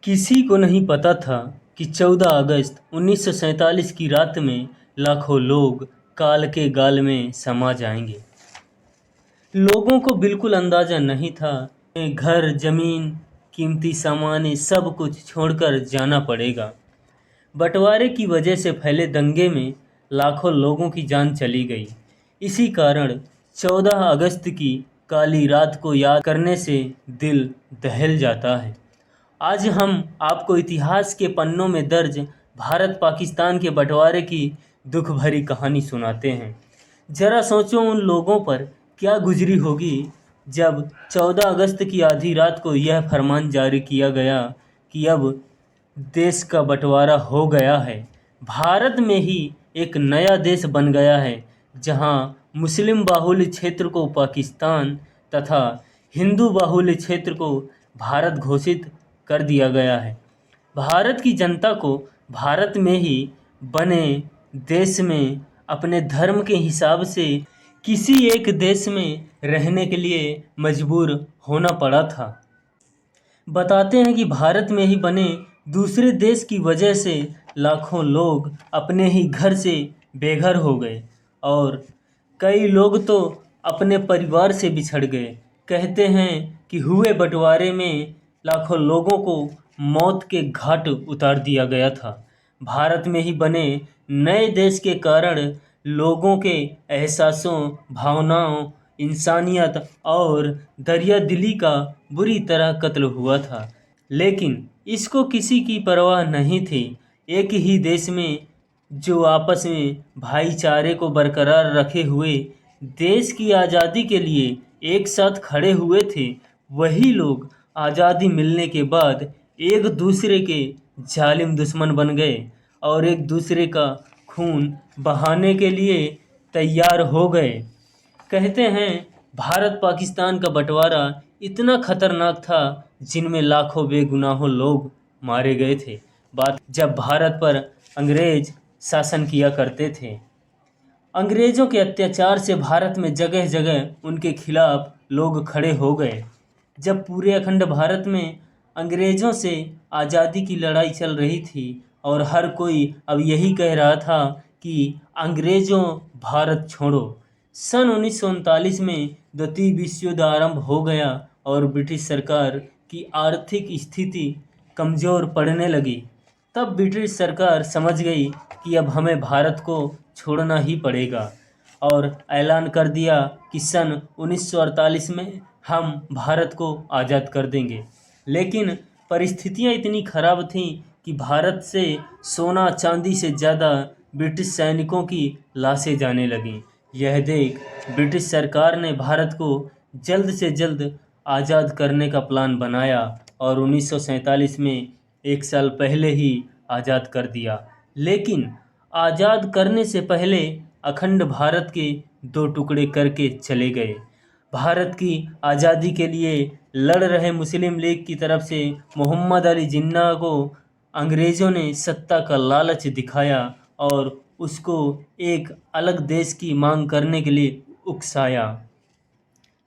किसी को नहीं पता था कि 14 अगस्त 1947 की रात में लाखों लोग काल के गाल में समा जाएंगे। लोगों को बिल्कुल अंदाजा नहीं था कि घर, जमीन, कीमती सामान सब कुछ छोड़कर जाना पड़ेगा। बंटवारे की वजह से फैले दंगे में लाखों लोगों की जान चली गई। इसी कारण 14 अगस्त की काली रात को याद करने से दिल दहल जाता है। आज हम आपको इतिहास के पन्नों में दर्ज भारत पाकिस्तान के बंटवारे की दुख भरी कहानी सुनाते हैं। जरा सोचो उन लोगों पर क्या गुजरी होगी जब 14 अगस्त की आधी रात को यह फरमान जारी किया गया कि अब देश का बंटवारा हो गया है। भारत में ही एक नया देश बन गया है जहां मुस्लिम बाहुल्य क्षेत्र को पाकिस्तान तथा हिंदू बाहुल्य क्षेत्र को भारत घोषित कर दिया गया है। भारत की जनता को भारत में ही बने देश में अपने धर्म के हिसाब से किसी एक देश में रहने के लिए मजबूर होना पड़ा था। बताते हैं कि भारत में ही बने दूसरे देश की वजह से लाखों लोग अपने ही घर से बेघर हो गए और कई लोग तो अपने परिवार से बिछड़ गए। कहते हैं कि हुए बंटवारे में लाखों लोगों को मौत के घाट उतार दिया गया था। भारत में ही बने नए देश के कारण लोगों के एहसासों, भावनाओं, इंसानियत और दरिया दिली का बुरी तरह कत्ल हुआ था। लेकिन इसको किसी की परवाह नहीं थी। एक ही देश में जो आपस में भाईचारे को बरकरार रखे हुए देश की आज़ादी के लिए एक साथ खड़े हुए थे, वही लोग आज़ादी मिलने के बाद एक दूसरे के जालिम दुश्मन बन गए और एक दूसरे का खून बहाने के लिए तैयार हो गए। कहते हैं भारत पाकिस्तान का बंटवारा इतना खतरनाक था जिनमें लाखों बेगुनाहों लोग मारे गए थे। बात जब भारत पर अंग्रेज शासन किया करते थे। अंग्रेजों के अत्याचार से भारत में जगह जगह उनके खिलाफ लोग खड़े हो गए। जब पूरे अखंड भारत में अंग्रेजों से आज़ादी की लड़ाई चल रही थी और हर कोई अब यही कह रहा था कि अंग्रेजों भारत छोड़ो। सन 1939 में द्वितीय विश्व युद्ध आरंभ हो गया और ब्रिटिश सरकार की आर्थिक स्थिति कमज़ोर पड़ने लगी। तब ब्रिटिश सरकार समझ गई कि अब हमें भारत को छोड़ना ही पड़ेगा और ऐलान कर दिया कि सन 1948 में हम भारत को आज़ाद कर देंगे। लेकिन परिस्थितियां इतनी खराब थीं कि भारत से सोना चांदी से ज़्यादा ब्रिटिश सैनिकों की लाशें जाने लगीं। यह देख ब्रिटिश सरकार ने भारत को जल्द से जल्द आज़ाद करने का प्लान बनाया और 1947 में एक साल पहले ही आज़ाद कर दिया। लेकिन आज़ाद करने से पहले अखंड भारत के दो टुकड़े करके चले गए। भारत की आज़ादी के लिए लड़ रहे मुस्लिम लीग की तरफ से मोहम्मद अली जिन्ना को अंग्रेज़ों ने सत्ता का लालच दिखाया और उसको एक अलग देश की मांग करने के लिए उकसाया।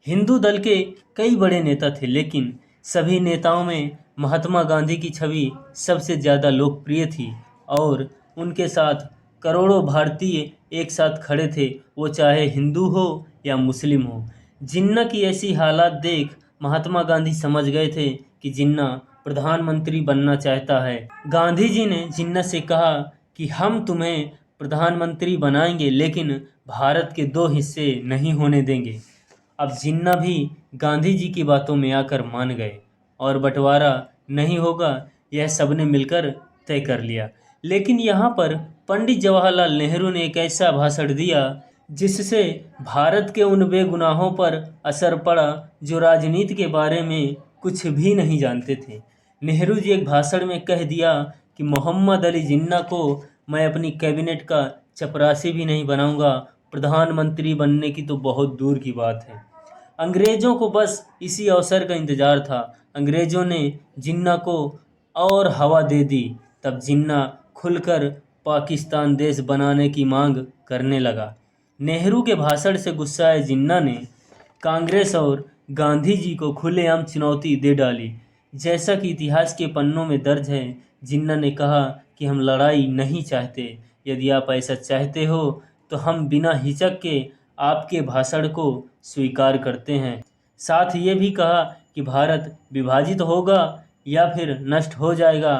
हिंदू दल के कई बड़े नेता थे, लेकिन सभी नेताओं में महात्मा गांधी की छवि सबसे ज़्यादा लोकप्रिय थी और उनके साथ करोड़ों भारतीय एक साथ खड़े थे, वो चाहे हिंदू हो या मुस्लिम हो। जिन्ना की ऐसी हालात देख महात्मा गांधी समझ गए थे कि जिन्ना प्रधानमंत्री बनना चाहता है। गांधी जी ने जिन्ना से कहा कि हम तुम्हें प्रधानमंत्री बनाएंगे, लेकिन भारत के दो हिस्से नहीं होने देंगे। अब जिन्ना भी गांधी जी की बातों में आकर मान गए और बंटवारा नहीं होगा यह सबने मिलकर तय कर लिया। लेकिन यहाँ पर पंडित जवाहरलाल नेहरू ने एक ऐसा भाषण दिया जिससे भारत के उन बेगुनाहों पर असर पड़ा जो राजनीति के बारे में कुछ भी नहीं जानते थे। नेहरू जी एक भाषण में कह दिया कि मोहम्मद अली जिन्ना को मैं अपनी कैबिनेट का चपरासी भी नहीं बनाऊंगा, प्रधानमंत्री बनने की तो बहुत दूर की बात है। अंग्रेज़ों को बस इसी अवसर का इंतज़ार था। अंग्रेज़ों ने जिन्ना को और हवा दे दी। तब जिन्ना खुलकर पाकिस्तान देश बनाने की मांग करने लगा। नेहरू के भाषण से गुस्साए जिन्ना ने कांग्रेस और गांधी जी को खुलेआम चुनौती दे डाली जैसा कि इतिहास के पन्नों में दर्ज है, जिन्ना ने कहा कि हम लड़ाई नहीं चाहते। यदि आप ऐसा चाहते हो तो हम बिना हिचक के आपके भाषण को स्वीकार करते हैं। साथ ये भी कहा कि भारत विभाजित होगा या फिर नष्ट हो जाएगा।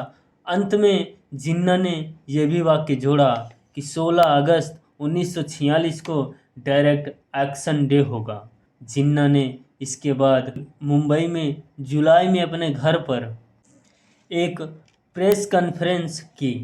अंत में जिन्ना ने यह भी वाक्य जोड़ा कि 16 अगस्त 1946 को डायरेक्ट एक्शन डे होगा। जिन्ना ने इसके बाद मुंबई में जुलाई में अपने घर पर एक प्रेस कॉन्फ्रेंस की।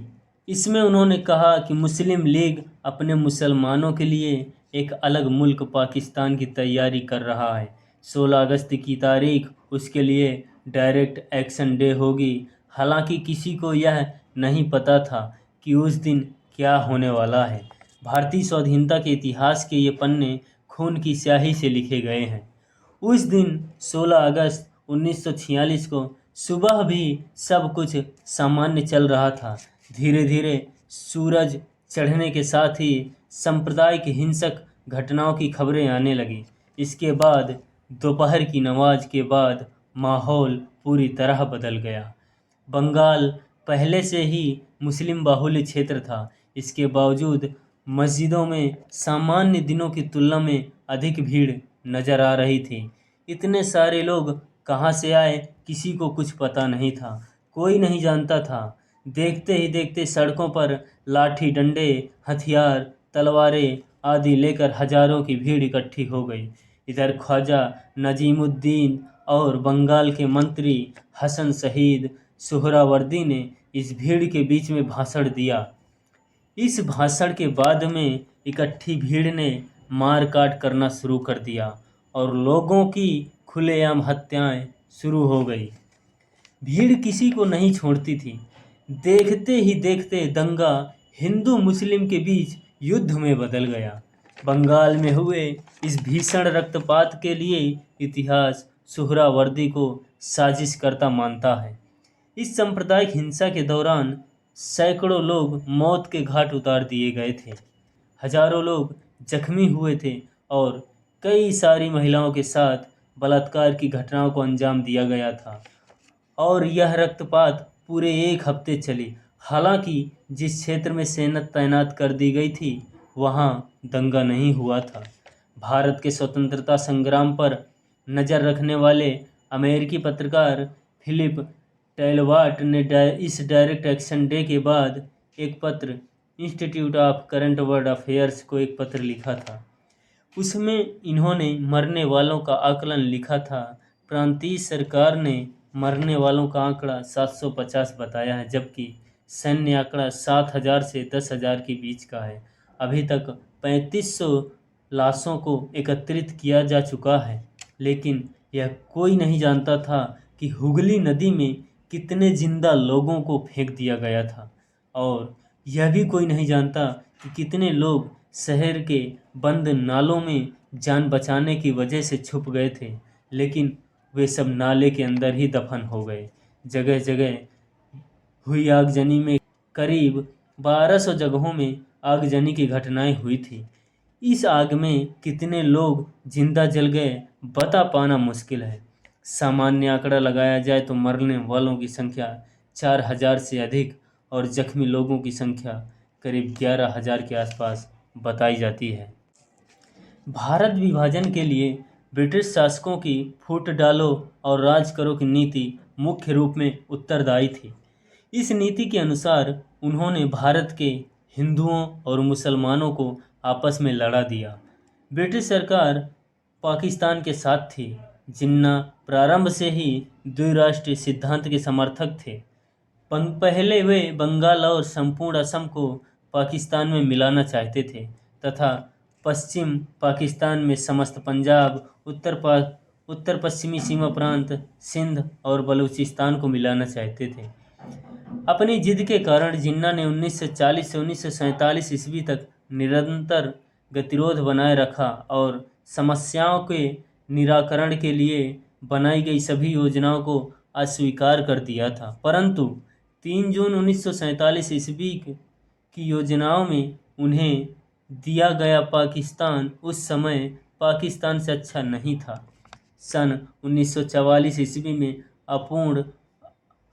इसमें उन्होंने कहा कि मुस्लिम लीग अपने मुसलमानों के लिए एक अलग मुल्क पाकिस्तान की तैयारी कर रहा है। 16 अगस्त की तारीख उसके लिए डायरेक्ट एक्शन डे होगी। हालांकि किसी को यह नहीं पता था कि उस दिन क्या होने वाला है। भारतीय स्वाधीनता के इतिहास के ये पन्ने खून की स्याही से लिखे गए हैं। उस दिन 16 अगस्त 1946 को सुबह भी सब कुछ सामान्य चल रहा था। धीरे धीरे सूरज चढ़ने के साथ ही सांप्रदायिक हिंसक घटनाओं की खबरें आने लगी। इसके बाद दोपहर की नमाज के बाद माहौल पूरी तरह बदल गया। बंगाल पहले से ही मुस्लिम बाहुल्य क्षेत्र था। इसके बावजूद मस्जिदों में सामान्य दिनों की तुलना में अधिक भीड़ नजर आ रही थी। इतने सारे लोग कहाँ से आए किसी को कुछ पता नहीं था। कोई नहीं जानता था। देखते ही देखते सड़कों पर लाठी डंडे हथियार तलवारें आदि लेकर हजारों की भीड़ इकट्ठी हो गई। इधर ख्वाजा नजीमुद्दीन और बंगाल के मंत्री हसन शहीद सुहरावर्दी ने इस भीड़ के बीच में भाषण दिया। इस भाषण के बाद में इकट्ठी भीड़ ने मार काट करना शुरू कर दिया और लोगों की खुलेआम हत्याएं शुरू हो गई। भीड़ किसी को नहीं छोड़ती थी। देखते ही देखते दंगा हिंदू मुस्लिम के बीच युद्ध में बदल गया। बंगाल में हुए इस भीषण रक्तपात के लिए इतिहास सुहरावर्दी को साजिश करता मानता है। इस सांप्रदायिक हिंसा के दौरान सैकड़ों लोग मौत के घाट उतार दिए गए थे। हजारों लोग जख्मी हुए थे और कई सारी महिलाओं के साथ बलात्कार की घटनाओं को अंजाम दिया गया था और यह रक्तपात पूरे एक हफ्ते चली। हालांकि जिस क्षेत्र में सेना तैनात कर दी गई थी वहां दंगा नहीं हुआ था। भारत के स्वतंत्रता संग्राम पर नज़र रखने वाले अमेरिकी पत्रकार फिलिप टेलवाट ने इस डायरेक्ट एक्शन डे के बाद एक पत्र institute of current world affairs को एक पत्र लिखा था। उसमें इन्होंने मरने वालों का आकलन लिखा था। प्रांतीय सरकार ने मरने वालों का आंकड़ा 750 बताया है, जबकि सैन्य आंकड़ा 7,000 से 10,000 के बीच का है। अभी तक 3500 लाशों को एकत्रित किया जा चुका है, लेकिन यह कोई नहीं जानता था कि हुगली नदी में कितने जिंदा लोगों को फेंक दिया गया था और यह भी कोई नहीं जानता कि कितने लोग शहर के बंद नालों में जान बचाने की वजह से छुप गए थे, लेकिन वे सब नाले के अंदर ही दफन हो गए। जगह जगह हुई आगजनी में करीब 1200 जगहों में आगजनी की घटनाएं हुई थी। इस आग में कितने लोग जिंदा जल गए बता पाना मुश्किल है। सामान्य आंकड़ा लगाया जाए तो मरने वालों की संख्या 4,000 से अधिक और जख्मी लोगों की संख्या करीब 11,000 के आसपास बताई जाती है। भारत विभाजन के लिए ब्रिटिश शासकों की फूट डालो और राज करो की नीति मुख्य रूप में उत्तरदायी थी। इस नीति के अनुसार उन्होंने भारत के हिंदुओं और मुसलमानों को आपस में लड़ा दिया। ब्रिटिश सरकार पाकिस्तान के साथ थी। जिन्ना प्रारंभ से ही द्विराष्ट्रीय सिद्धांत के समर्थक थे। पहले वे बंगाल और संपूर्ण असम को पाकिस्तान में मिलाना चाहते थे तथा पश्चिम पाकिस्तान में समस्त पंजाब, उत्तर पश्चिमी सीमा प्रांत, सिंध और बलूचिस्तान को मिलाना चाहते थे। अपनी जिद के कारण जिन्ना ने 1940 से 1947 ईस्वी तक निरंतर गतिरोध बनाए रखा और समस्याओं के निराकरण के लिए बनाई गई सभी योजनाओं को अस्वीकार कर दिया था। परंतु 3 जून 1947 ईस्वी की योजनाओं में उन्हें दिया गया पाकिस्तान उस समय पाकिस्तान से अच्छा नहीं था। सन 1944 ईस्वी में अपूर्ण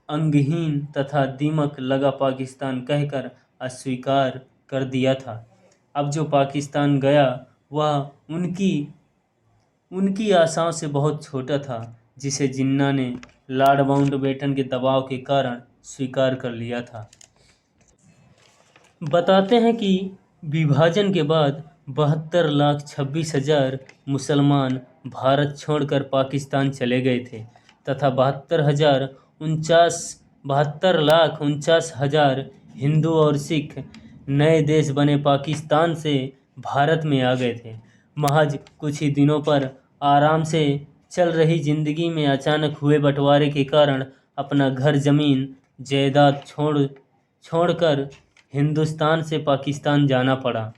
अंगहीन तथा दीमक लगा पाकिस्तान कहकर अस्वीकार कर दिया था। अब जो पाकिस्तान गया वह उनकी उनकी आशाओं से बहुत छोटा था, जिसे जिन्ना ने लॉर्ड माउंटबेटन के दबाव के कारण स्वीकार कर लिया था। बताते हैं कि विभाजन के बाद 72,26,000 मुसलमान भारत छोड़कर पाकिस्तान चले गए थे तथा 72,49,000 हिंदू और सिख नए देश बने पाकिस्तान से भारत में आ गए थे। महज कुछ ही दिनों पर आराम से चल रही जिंदगी में अचानक हुए बंटवारे के कारण अपना घर जमीन जायदाद छोड़कर हिंदुस्तान से पाकिस्तान जाना पड़ा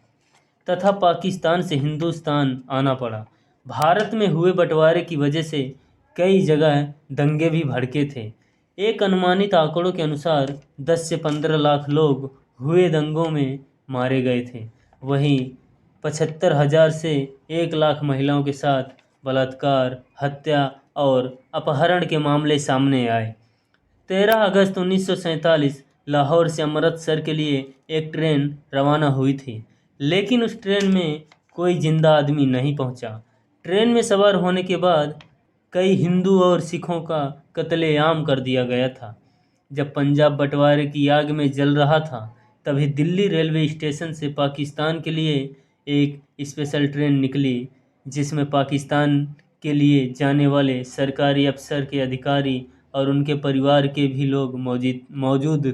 तथा पाकिस्तान से हिंदुस्तान आना पड़ा। भारत में हुए बंटवारे की वजह से कई जगह दंगे भी भड़के थे। एक अनुमानित आंकड़ों के अनुसार 10 से 15 लाख लोग हुए दंगों में मारे गए थे। वहीं 75,000 से 1 लाख महिलाओं के साथ बलात्कार, हत्या और अपहरण के मामले सामने आए। 13 अगस्त 1947 लाहौर से अमृतसर के लिए एक ट्रेन रवाना हुई थी, लेकिन उस ट्रेन में कोई जिंदा आदमी नहीं पहुंचा। ट्रेन में सवार होने के बाद कई हिंदू और सिखों का कत्लेआम कर दिया गया था। जब पंजाब बंटवारे की आग में जल रहा था, तभी दिल्ली रेलवे स्टेशन से पाकिस्तान के लिए एक स्पेशल ट्रेन निकली, जिसमें पाकिस्तान के लिए जाने वाले सरकारी अफसर के अधिकारी और उनके परिवार के भी लोग मौजूद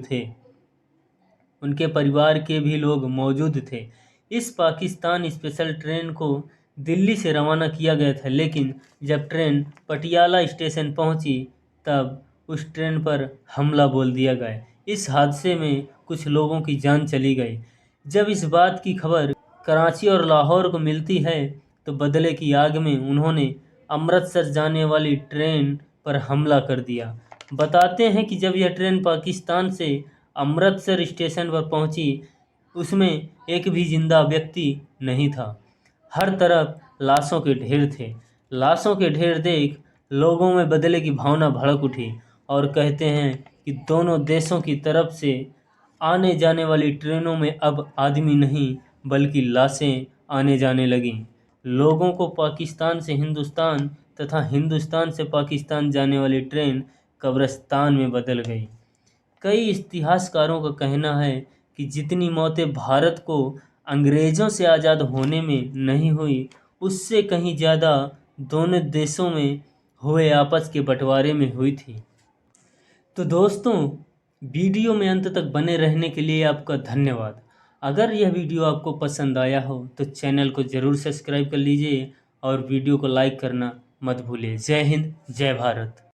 थे। इस पाकिस्तान स्पेशल ट्रेन को दिल्ली से रवाना किया गया था, लेकिन जब ट्रेन पटियाला स्टेशन पहुंची तब उस ट्रेन पर हमला बोल दिया गया। इस हादसे में कुछ लोगों की जान चली गई। जब इस बात की खबर कराची और लाहौर को मिलती है तो बदले की आग में उन्होंने अमृतसर जाने वाली ट्रेन पर हमला कर दिया। बताते हैं कि जब यह ट्रेन पाकिस्तान से अमृतसर स्टेशन पर पहुंची, उसमें एक भी जिंदा व्यक्ति नहीं था। हर तरफ लाशों के ढेर थे। लाशों के ढेर देख लोगों में बदले की भावना भड़क उठी और कहते हैं कि दोनों देशों की तरफ से आने जाने वाली ट्रेनों में अब आदमी नहीं बल्कि लाशें आने जाने लगीं। लोगों को पाकिस्तान से हिंदुस्तान तथा हिंदुस्तान से पाकिस्तान जाने वाली ट्रेन कब्रिस्तान में बदल गई। कई इतिहासकारों का कहना है कि जितनी मौतें भारत को अंग्रेज़ों से आज़ाद होने में नहीं हुई, उससे कहीं ज़्यादा दोनों देशों में हुए आपस के बंटवारे में हुई थी। तो दोस्तों, वीडियो में अंत तक बने रहने के लिए आपका धन्यवाद। अगर यह वीडियो आपको पसंद आया हो तो चैनल को ज़रूर सब्सक्राइब कर लीजिए और वीडियो को लाइक करना मत भूलिए। जय हिंद, जय भारत।